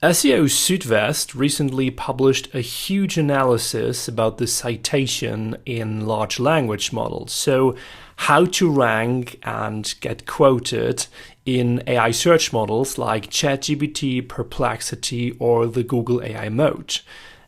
SEO Südwest recently published a huge analysis about the citation in large language models. So how to rank and get quoted in AI search models like ChatGPT, Perplexity, or the Google AI mode.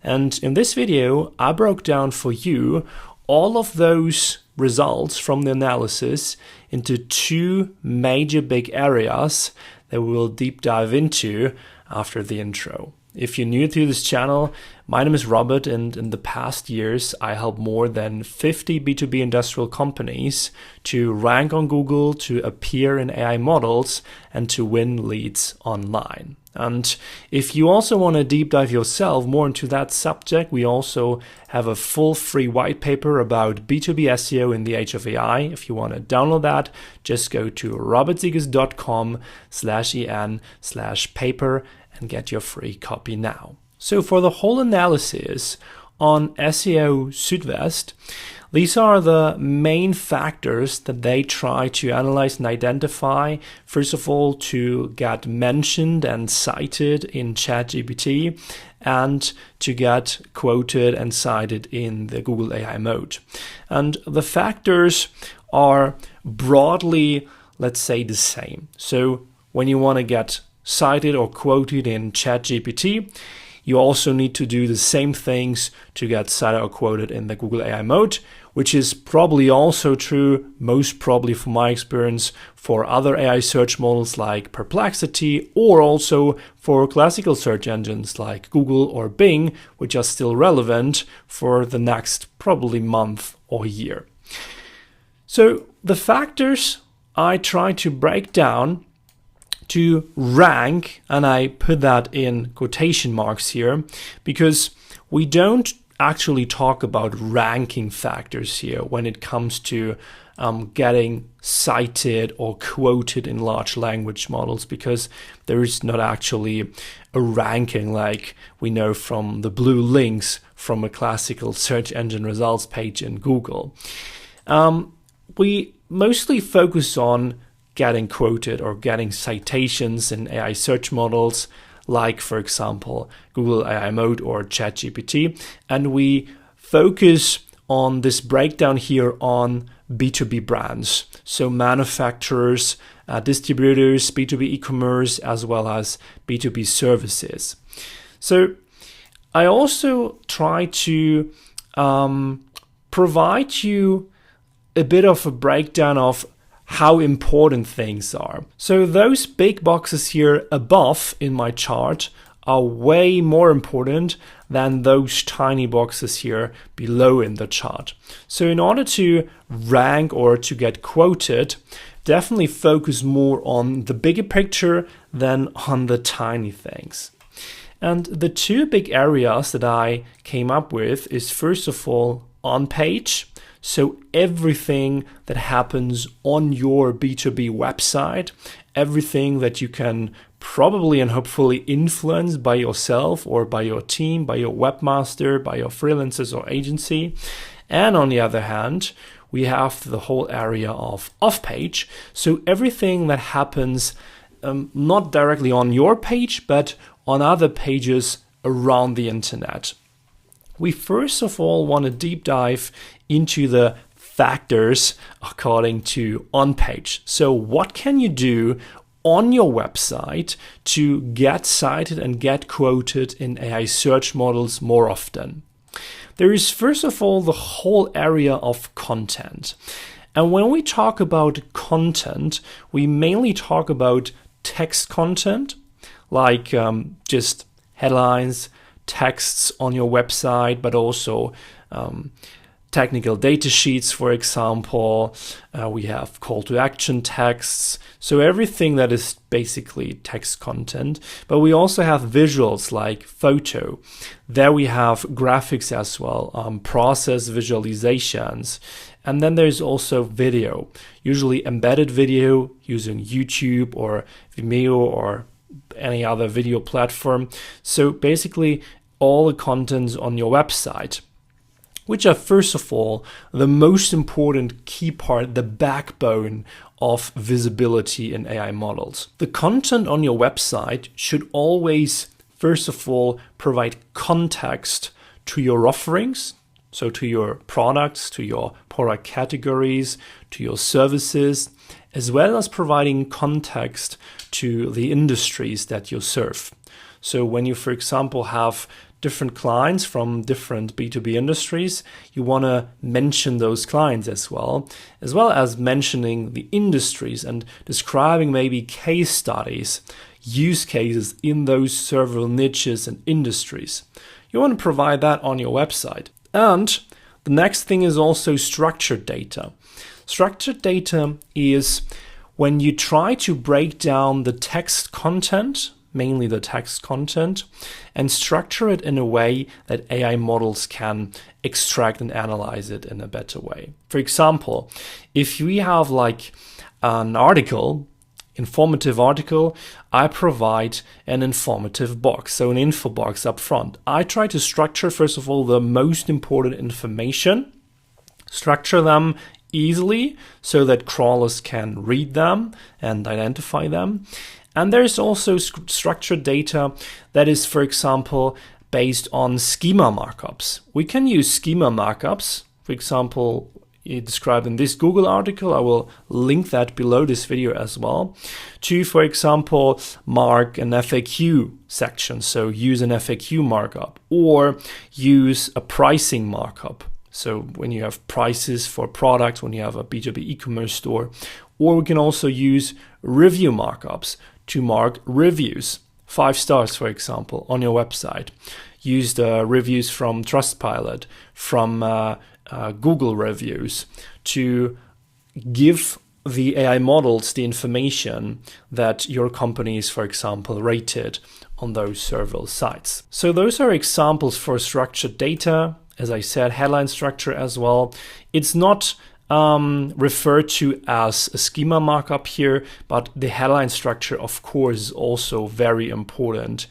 And in this video, I broke down for you all of those results from the analysis into two major big areas that we will deep dive into after the intro. If you're new to this channel, my name is Robert, and in the past years, I helped more than 50 B2B industrial companies to rank on Google, to appear in AI models, and to win leads online. And if you also want to deep dive yourself more into that subject, we also have a full free white paper about B2B SEO in the age of AI. If you want to download that, just go to robertsiegers.com/en/paper and get your free copy now. So for the whole analysis on SEO Südwest, these are the main factors that they try to analyze and identify. First of all, to get mentioned and cited in ChatGPT and to get quoted and cited in the Google AI mode. And the factors are broadly, let's say, the same. So when you want to get cited or quoted in ChatGPT, you also need to do the same things to get cited or quoted in the Google AI mode, which is probably also true, most probably from my experience, for other AI search models like Perplexity, or also for classical search engines like Google or Bing, which are still relevant for the next probably month or year. So the factors I try to break down to rank, and I put that in quotation marks here, because we don't actually talk about ranking factors here when it comes to getting cited or quoted in large language models, because there is not actually a ranking like we know from the blue links from a classical search engine results page in Google. We mostly focus on getting quoted or getting citations in AI search models like, for example, Google AI mode or ChatGPT. And we focus on this breakdown here on B2B brands. So manufacturers, distributors, B2B e-commerce, as well as B2B services. So I also try to provide you a bit of a breakdown of how important things are. So those big boxes here above in my chart are way more important than those tiny boxes here below in the chart. So in order to rank or to get quoted, definitely focus more on the bigger picture than on the tiny things. And the two big areas that I came up with is, first of all, on-page. So everything that happens on your B2B website, everything that you can probably and hopefully influence by yourself or by your team, by your webmaster, by your freelancers or agency. And on the other hand, we have the whole area of off-page. So everything that happens not directly on your page, but on other pages around the internet. We first of all want to deep dive into the factors according to Onpage. So what can you do on your website to get cited and get quoted in AI search models more often? There is first of all the whole area of content. And when we talk about content, we mainly talk about text content, like just headlines, texts on your website, but also technical data sheets, for example. We have call to action texts. So everything that is basically text content. But we also have visuals like photo. There we have graphics as well, process visualizations. And then there's also video, usually embedded video using YouTube or Vimeo or any other video platform. So basically all the contents on your website, which are first of all the most important key part, the backbone of visibility in AI models. The content on your website should always first of all, provide context to your offerings, so to your products, to your product categories, to your services, as well as providing context to the industries that you serve. So when you, for example, have different clients from different B2B industries, you want to mention those clients as well as mentioning the industries and describing maybe case studies, use cases in those several niches and industries. You want to provide that on your website. And the next thing is also structured data. Structured data is when you try to break down the text content, mainly the text content, and structure it in a way that AI models can extract and analyze it in a better way. For example, if we have like an article, informative article, I provide an informative box, so an info box up front. I try to structure, first of all, the most important information, structure them easily so that crawlers can read them and identify them. And there's also structured data that is, for example, based on schema markups. We can use schema markups, for example, described in this Google article. I will link that below this video as well, to, for example, mark an FAQ section. So use an FAQ markup or use a pricing markup. So when you have prices for products, when you have a B2B e-commerce store, or we can also use review markups to mark reviews, 5 stars, for example, on your website. Use the reviews from Trustpilot, from Google reviews to give the AI models the information that your company is, for example, rated on those several sites. So those are examples for structured data. As I said, headline structure as well. It's not referred to as a schema markup here, but the headline structure, of course, is also very important.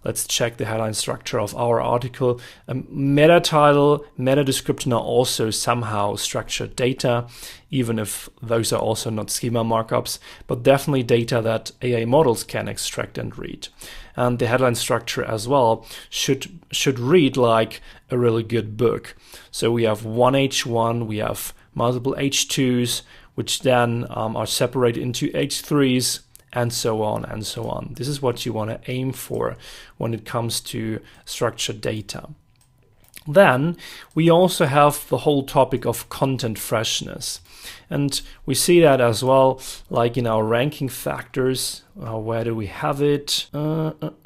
Let's check the headline structure of our article. Meta title, meta description are also somehow structured data, even if those are also not schema markups, but definitely data that AI models can extract and read. And the headline structure as well should read like a really good book. So we have one H1, we have multiple H2s, which then are separated into H3s, and so on and so on. This is what you want to aim for when it comes to structured data. Then we also have the whole topic of content freshness. And we see that as well, like in our ranking factors. Where do we have it? Right,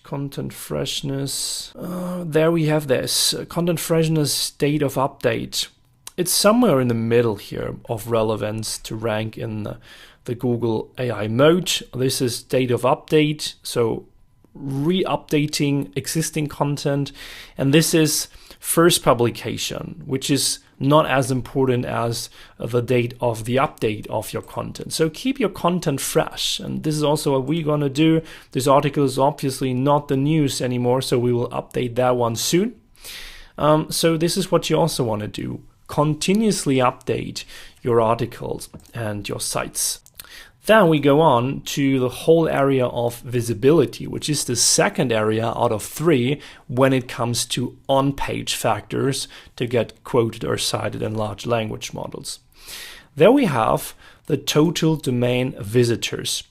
content freshness. There we have this, content freshness date of update. It's somewhere in the middle here of relevance to rank in the Google AI mode. This is date of update, so re-updating existing content. And this is first publication, which is not as important as the date of the update of your content. So keep your content fresh. And this is also what we're going to do. This article is obviously not the news anymore, so we will update that one soon. So this is what you also want to do. Continuously update your articles and your sites. Then we go on to the whole area of visibility, which is the second area out of 3 when it comes to on-page factors to get quoted or cited in large language models. There we have the total domain visitors.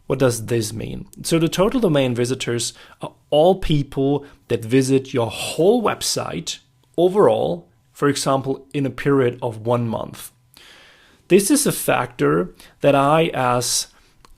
What does this mean? So the total domain visitors are all people that visit your whole website overall, for example, in a period of 1 month. This is a factor that I, as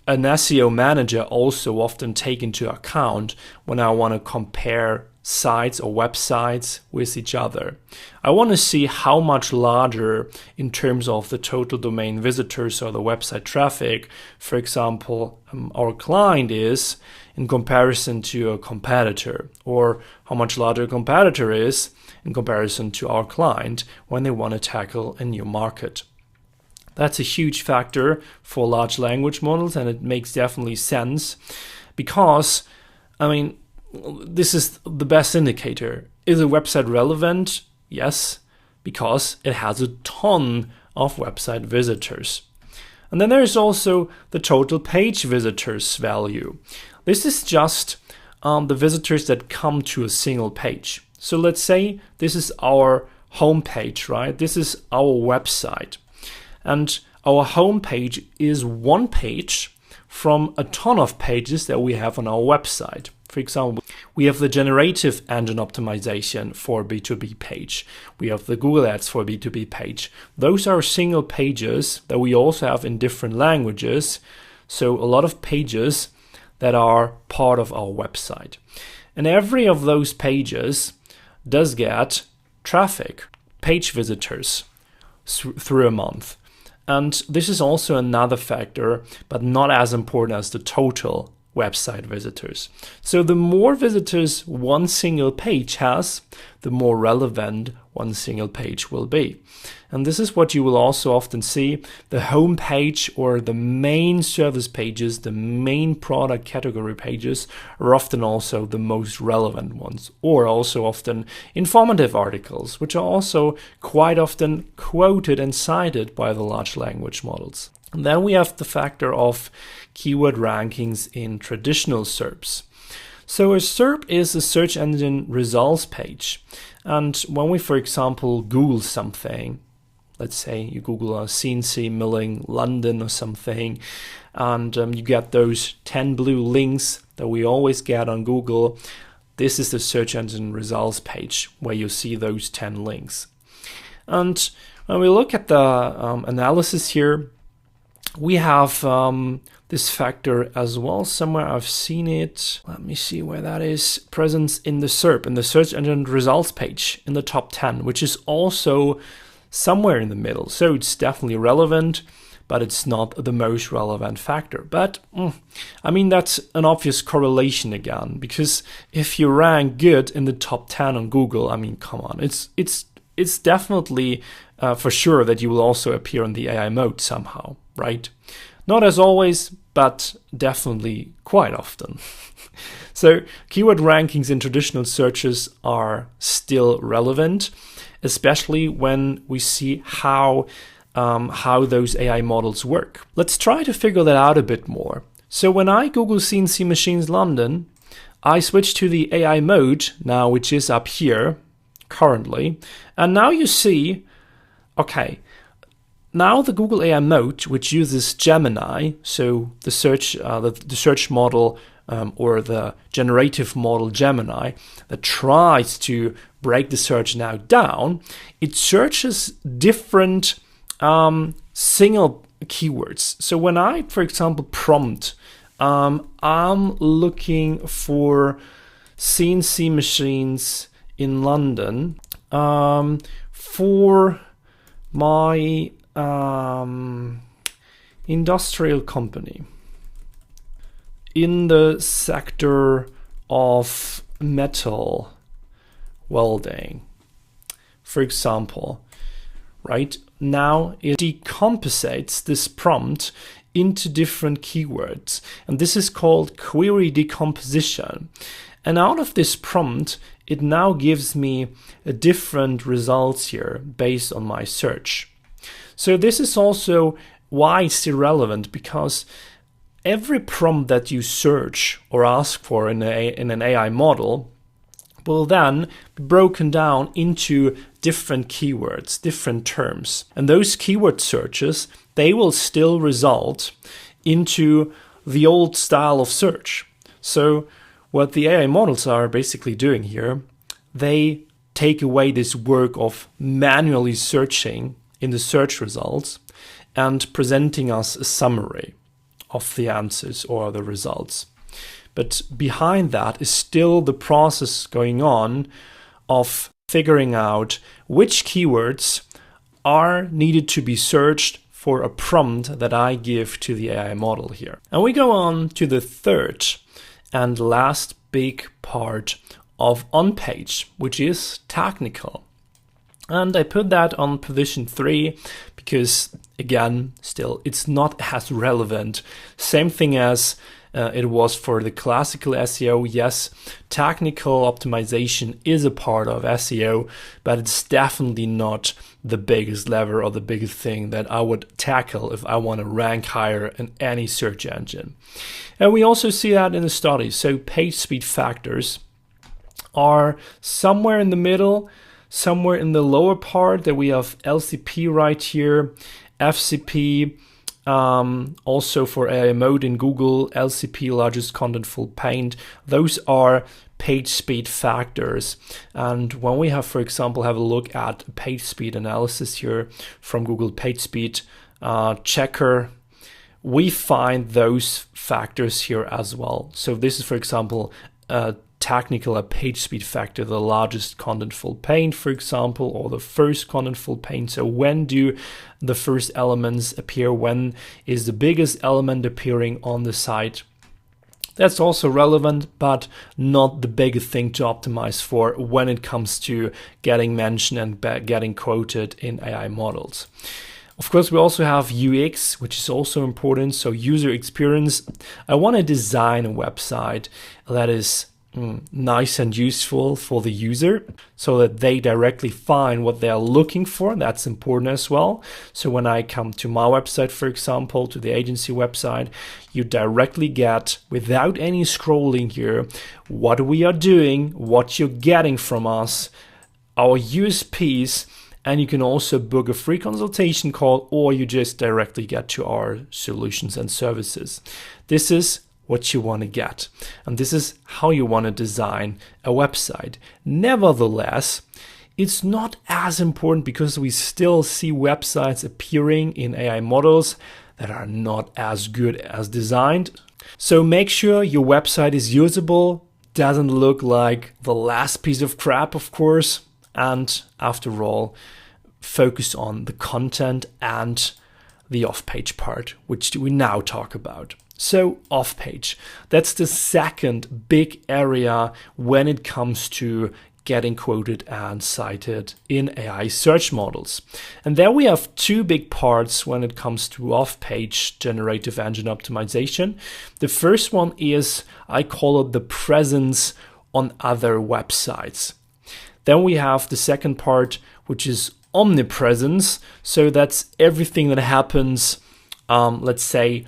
an SEO manager, also often take into account when I want to compare sites or websites with each other. I want to see how much larger in terms of the total domain visitors or the website traffic, for example, our client is in comparison to a competitor, or how much larger a competitor is in comparison to our client when they want to tackle a new market. That's a huge factor for large language models, and it makes definitely sense because, this is the best indicator. Is a website relevant? Yes, because it has a ton of website visitors. And then there's also the total page visitors value. This is just the visitors that come to a single page. So let's say this is our home page, right? This is our website. And our home page is one page from a ton of pages that we have on our website. For example, we have the generative engine optimization for B2B page. We have the Google Ads for B2B page. Those are single pages that we also have in different languages. So a lot of pages that are part of our website. And every of those pages does get traffic, page visitors through a month. And this is also another factor, but not as important as the total website visitors. So the more visitors one single page has, the more relevant one single page will be. And this is what you will also often see. The home page or the main service pages, the main product category pages are often also the most relevant ones, or also often informative articles, which are also quite often quoted and cited by the large language models. And then we have the factor of keyword rankings in traditional SERPs. So a SERP is a search engine results page. And when we, for example, Google something, let's say you Google a CNC milling London or something, and you get those 10 blue links that we always get on Google. This is the search engine results page where you see those 10 links. And when we look at the analysis here, we have this factor as well. Somewhere I've seen it. Let me see where that is. Presence in the SERP, in the search engine results page in the top 10, which is also somewhere in the middle. So it's definitely relevant, but it's not the most relevant factor. But I mean, that's an obvious correlation again, because if you rank good in the top 10 on Google, I mean, come on, it's definitely for sure that you will also appear in the AI mode somehow, right? Not as always, but definitely quite often. So keyword rankings in traditional searches are still relevant, especially when we see how those AI models work. Let's try to figure that out a bit more. So when I Google CNC Machines London, I switch to the AI mode now, which is up here currently. And now you see, okay, now the Google AI mode, which uses Gemini, so the search model or the generative model Gemini that tries to break the search now down, it searches different single keywords. So when I, for example, prompt, I'm looking for CNC machines in London for my industrial company in the sector of metal welding, for example, right? Now it decompensates this prompt into different keywords, and this is called query decomposition. And out of this prompt, it now gives me a different results here based on my search. So this is also why it's irrelevant, because every prompt that you search or ask for in an AI model will then be broken down into different keywords, different terms. And those keyword searches, they will still result into the old style of search. So what the AI models are basically doing here, they take away this work of manually searching in the search results and presenting us a summary of the answers or the results. But behind that is still the process going on of figuring out which keywords are needed to be searched for a prompt that I give to the AI model here. And we go on to the third and last big part of Onpage, which is technical. And I put that on position 3 because, again, still it's not as relevant. Same thing as it was for the classical SEO. Yes, technical optimization is a part of SEO, but it's definitely not the biggest lever or the biggest thing that I would tackle if I want to rank higher in any search engine. And we also see that in the studies. So page speed factors are somewhere in the middle, somewhere in the lower part. That we have LCP right here, FCP, also for AI mode in Google, LCP, largest contentful paint. Those are page speed factors. And when we have, for example, have a look at page speed analysis here from Google Page Speed Checker, we find those factors here as well. So this is, for example, a page speed factor, the largest contentful paint, for example, or the first contentful paint. So when do the first elements appear? When is the biggest element appearing on the site? That's also relevant, but not the biggest thing to optimize for when it comes to getting mentioned and getting quoted in AI models. Of course, we also have UX, which is also important. So user experience. I want to design a website that is nice and useful for the user so that they directly find what they're looking for. That's important as well. So when I come to my website, for example, to the agency website, you directly get, without any scrolling here, what we are doing, what you're getting from us, our USPs, and you can also book a free consultation call, or you just directly get to our solutions and services. This is what you want to get. And this is how you want to design a website. Nevertheless, it's not as important because we still see websites appearing in AI models that are not as good as designed. So make sure your website is usable, doesn't look like the last piece of crap, of course. And after all, focus on the content and the off-page part, which we now talk about. So off-page, that's the second big area when it comes to getting quoted and cited in AI search models. And there we have two big parts when it comes to off-page generative engine optimization. The first one is, I call it the presence on other websites. Then we have the second part, which is omnipresence. So that's everything that happens, let's say,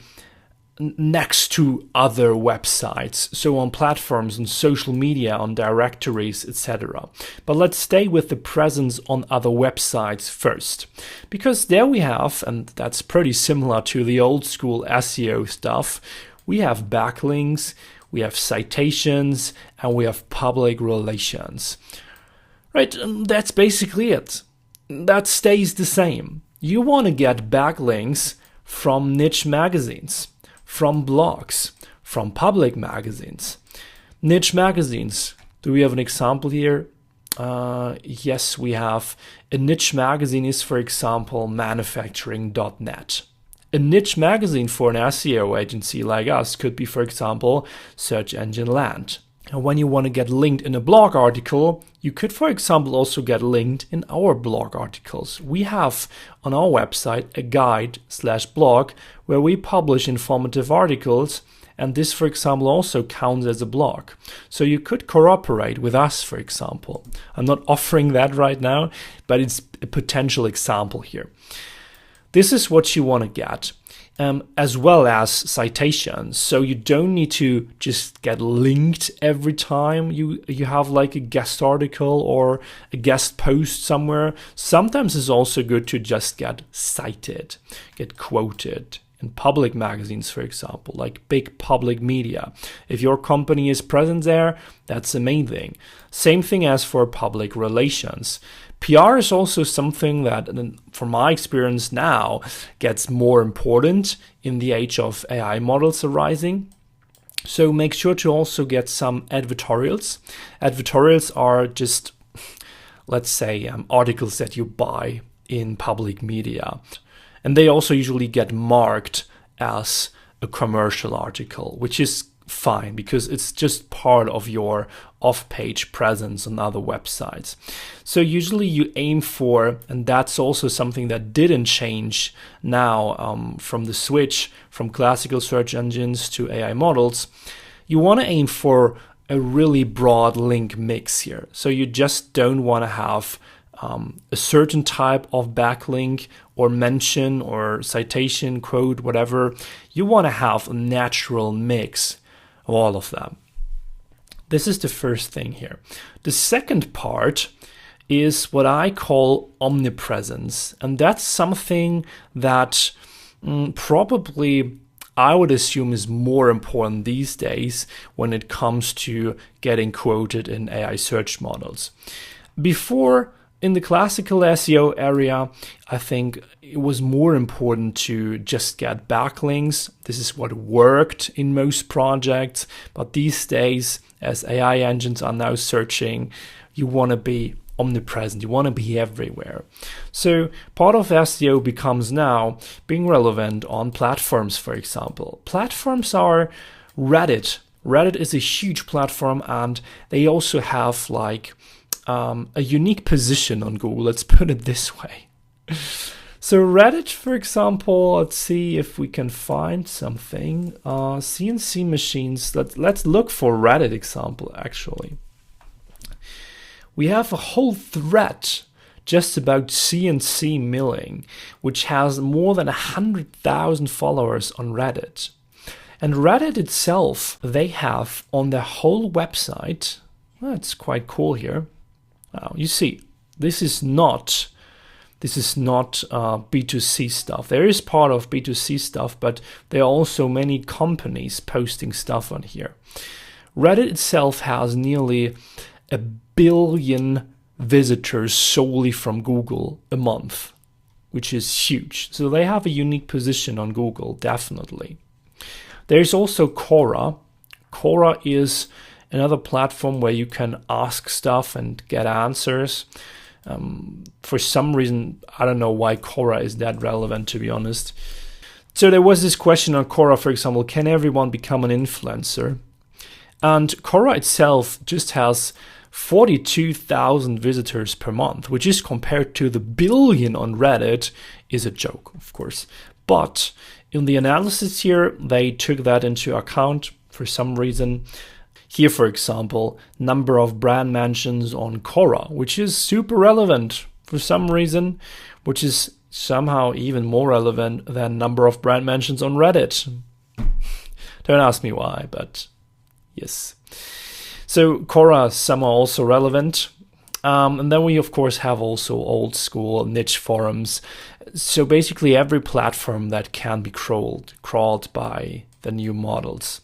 next to other websites, so on platforms, on social media, on directories, etc. But let's stay with the presence on other websites first, because there we have, and that's pretty similar to the old school SEO stuff, we have backlinks, we have citations, and we have public relations. Right, and that's basically it. That stays the same. You want to get backlinks from niche magazines, from blogs, from public magazines. Niche magazines. Do we have an example here? Yes, we have. A niche magazine is, for example, manufacturing.net. A niche magazine for an SEO agency like us could be, for example, Search Engine Land. And when you want to get linked in a blog article, you could, for example, also get linked in our blog articles. We have on our website a guide/blog where we publish informative articles, and this, for example, also counts as a blog. So you could cooperate with us, for example. I'm not offering that right now, but it's a potential example here. This is what you want to get. As well as citations. So you don't need to just get linked every time you have like a guest article or a guest post somewhere. Sometimes it's also good to just get cited, get quoted in public magazines, for example, like big public media. If your company is present there, that's the main thing. Same thing as for public relations. PR is also something that, from my experience now, gets more important in the age of AI models arising. So make sure to also get some advertorials. Advertorials are just, let's say, articles that you buy in public media. And they also usually get marked as a commercial article, which is fine, because it's just part of your off-page presence on other websites. So usually you aim for, and that's also something that didn't change now from the switch from classical search engines to AI models, you want to aim for a really broad link mix here. So you just don't want to have a certain type of backlink or mention or citation, quote, whatever. You want to have a natural mix of all of them. This is the first thing here. The second part is what I call omnipresence. And that's something that probably I would assume is more important these days when it comes to getting quoted in AI search models. Before, in the classical SEO area, I think it was more important to just get backlinks. This is what worked in most projects. But these days, as AI engines are now searching, you want to be omnipresent. You want to be everywhere. So part of SEO becomes now being relevant on platforms, for example. Platforms are Reddit. Reddit is a huge platform, and they also have like a unique position on Google. Let's put it this way. So Reddit, for example, let's see if we can find something. CNC machines. Let's look for Reddit example, actually. We have a whole thread just about CNC milling, which has more than 100,000 followers on Reddit. And Reddit itself, they have on their whole website, that's quite cool here. Now, you see, this is not B2C stuff. There is part of B2C stuff, but there are also many companies posting stuff on here. Reddit itself has nearly 1 billion visitors solely from Google a month, which is huge. So they have a unique position on Google, definitely. There's also Quora. Quora is another platform where you can ask stuff and get answers. For some reason, I don't know why Quora is that relevant, to be honest. So there was this question on Quora, for example, can everyone become an influencer? And Quora itself just has 42,000 visitors per month, which is compared to the 1 billion on Reddit is a joke, of course. But in the analysis here, they took that into account for some reason. Here, for example, number of brand mentions on Quora, which is super relevant for some reason, which is somehow even more relevant than number of brand mentions on Reddit. Don't ask me why, but yes. So Quora is somehow also relevant. And then we, of course, have also old school niche forums. So basically every platform that can be crawled by the new models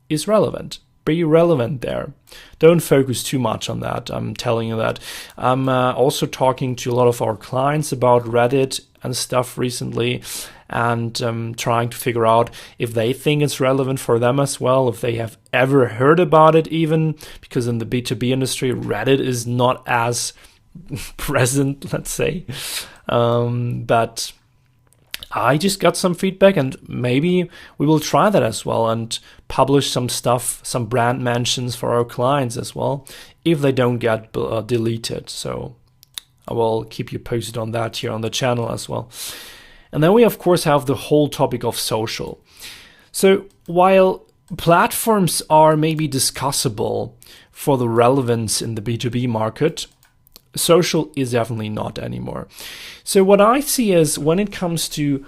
is relevant. Be relevant there. Don't focus too much on that. I'm telling you that. I'm also talking to a lot of our clients about Reddit and stuff recently, and trying to figure out if they think it's relevant for them as well, if they have ever heard about it even, because in the B2B industry, Reddit is not as present, let's say. But I just got some feedback, and maybe we will try that as well and publish some stuff, some brand mentions for our clients as well, if they don't get deleted. So I will keep you posted on that here on the channel as well. And then we, of course, have the whole topic of social. So while platforms are maybe discussable for the relevance in the B2B market, social is definitely not anymore. So what I see is when it comes to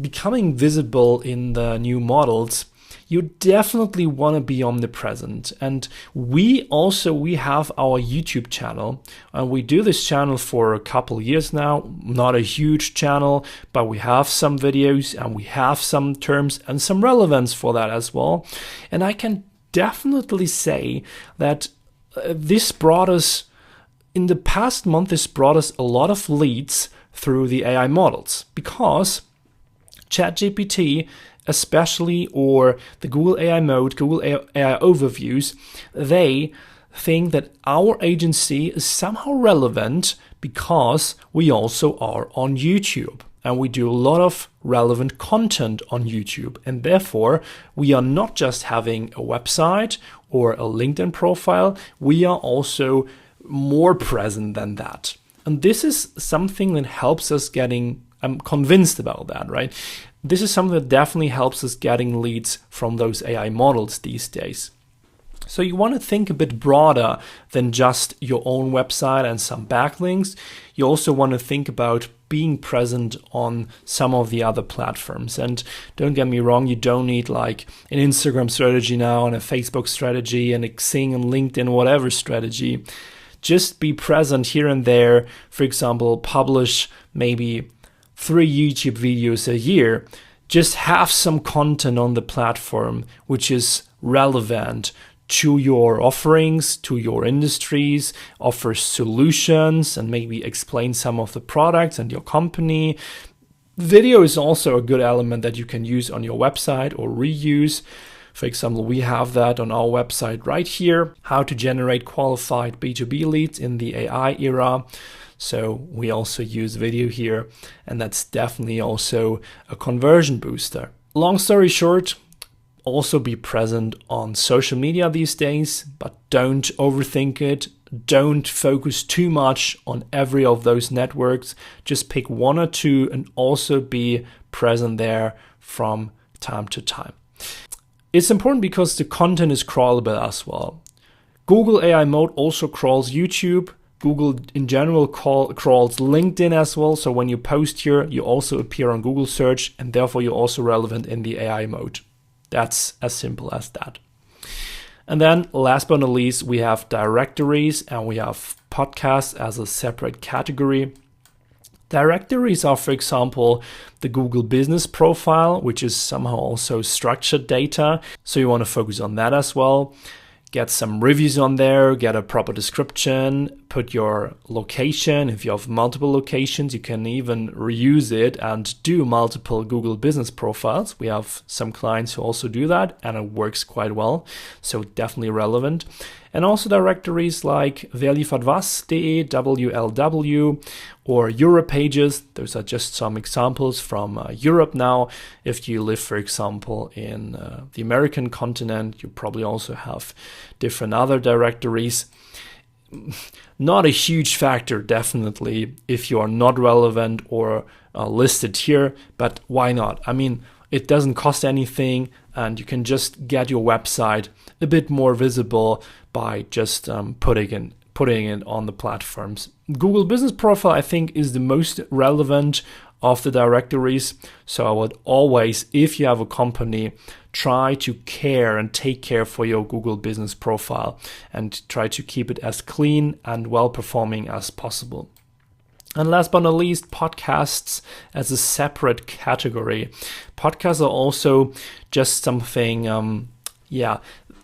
becoming visible in the new models, you definitely want to be omnipresent. And we have our YouTube channel, and we do this channel for a couple years now. Not a huge channel, but we have some videos and we have some terms and some relevance for that as well. And I can definitely say that this brought us, in the past month, this brought us a lot of leads through the AI models, because ChatGPT especially, or the Google AI Mode, Google AI Overviews, they think that our agency is somehow relevant because we also are on YouTube. and we do a lot of relevant content on YouTube. And therefore, we are not just having a website or a LinkedIn profile, we are also more present than that. And this is something that helps us I'm convinced about that, right? This is something that definitely helps us getting leads from those AI models these days. So you want to think a bit broader than just your own website and some backlinks. You also want to think about being present on some of the other platforms. And don't get me wrong, you don't need like an Instagram strategy now and a Facebook strategy and a Xing and LinkedIn, whatever strategy. Just be present here and there. For example, publish maybe 3 YouTube videos a year. Just have some content on the platform which is relevant to your offerings, to your industries, offer solutions, and maybe explain some of the products and your company. Video is also a good element that you can use on your website or reuse. For example, we have that on our website right here, how to generate qualified B2B leads in the AI era. So we also use video here, and that's definitely also a conversion booster. Long story short, also be present on social media these days, but don't overthink it. Don't focus too much on every of those networks. Just pick 1 or 2 and also be present there from time to time. It's important because the content is crawlable as well. Google AI Mode also crawls YouTube. Google in general crawls LinkedIn as well. So when you post here, you also appear on Google search, and therefore you're also relevant in the AI mode. That's as simple as that. And then last but not least, we have directories and we have podcasts as a separate category. Directories are, for example, the Google Business Profile, which is somehow also structured data. So you want to focus on that as well. Get some reviews on there, get a proper description, put your location. If you have multiple locations, you can even reuse it and do multiple Google Business Profiles. We have some clients who also do that, and it works quite well. So definitely relevant. And also directories like werliefert-was.de, WLW, or Europages. Those are just some examples from Europe now. If you live, for example, in the American continent, you probably also have different other directories. Not a huge factor, definitely, if you are not relevant or listed here, but why not? I mean, it doesn't cost anything, and you can just get your website a bit more visible by just putting it on the platforms. Google Business Profile, I think, is the most relevant of the directories. So I would always, if you have a company, try to care and take care for your Google Business Profile and try to keep it as clean and well-performing as possible. And last but not least, podcasts as a separate category. Podcasts are also just something,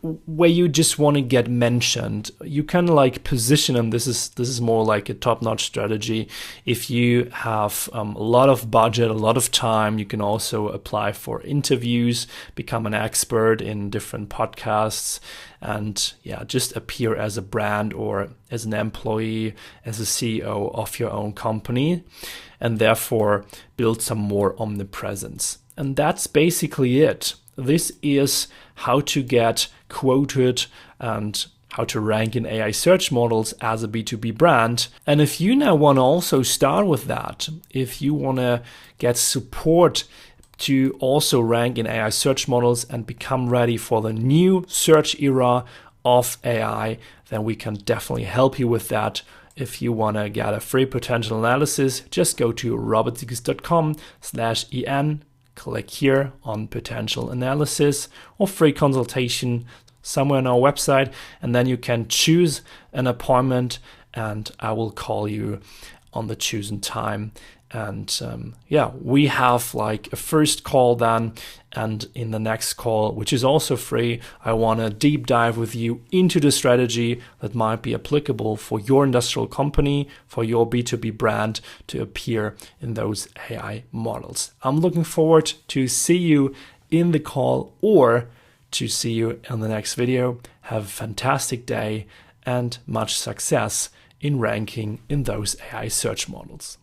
where you just want to get mentioned. You can like position them. This is more like a top-notch strategy. If you have a lot of budget, a lot of time, you can also apply for interviews, become an expert in different podcasts, and just appear as a brand or as an employee, as a CEO of your own company, and therefore build some more omnipresence. And that's basically it. This is how to get quoted and how to rank in AI search models as a B2B brand. And if you now want to also start with that, if you want to get support to also rank in AI search models and become ready for the new search era of AI, then we can definitely help you with that. If you want to get a free potential analysis, just go to robertsiegers.com/en. Click here on potential analysis or free consultation somewhere on our website, and then you can choose an appointment and I will call you on the chosen time. And we have like a first call then, and in the next call, which is also free, I want to deep dive with you into the strategy that might be applicable for your industrial company, for your B2B brand to appear in those AI models. I'm looking forward to see you in the call or to see you in the next video. Have a fantastic day and much success in ranking in those AI search models.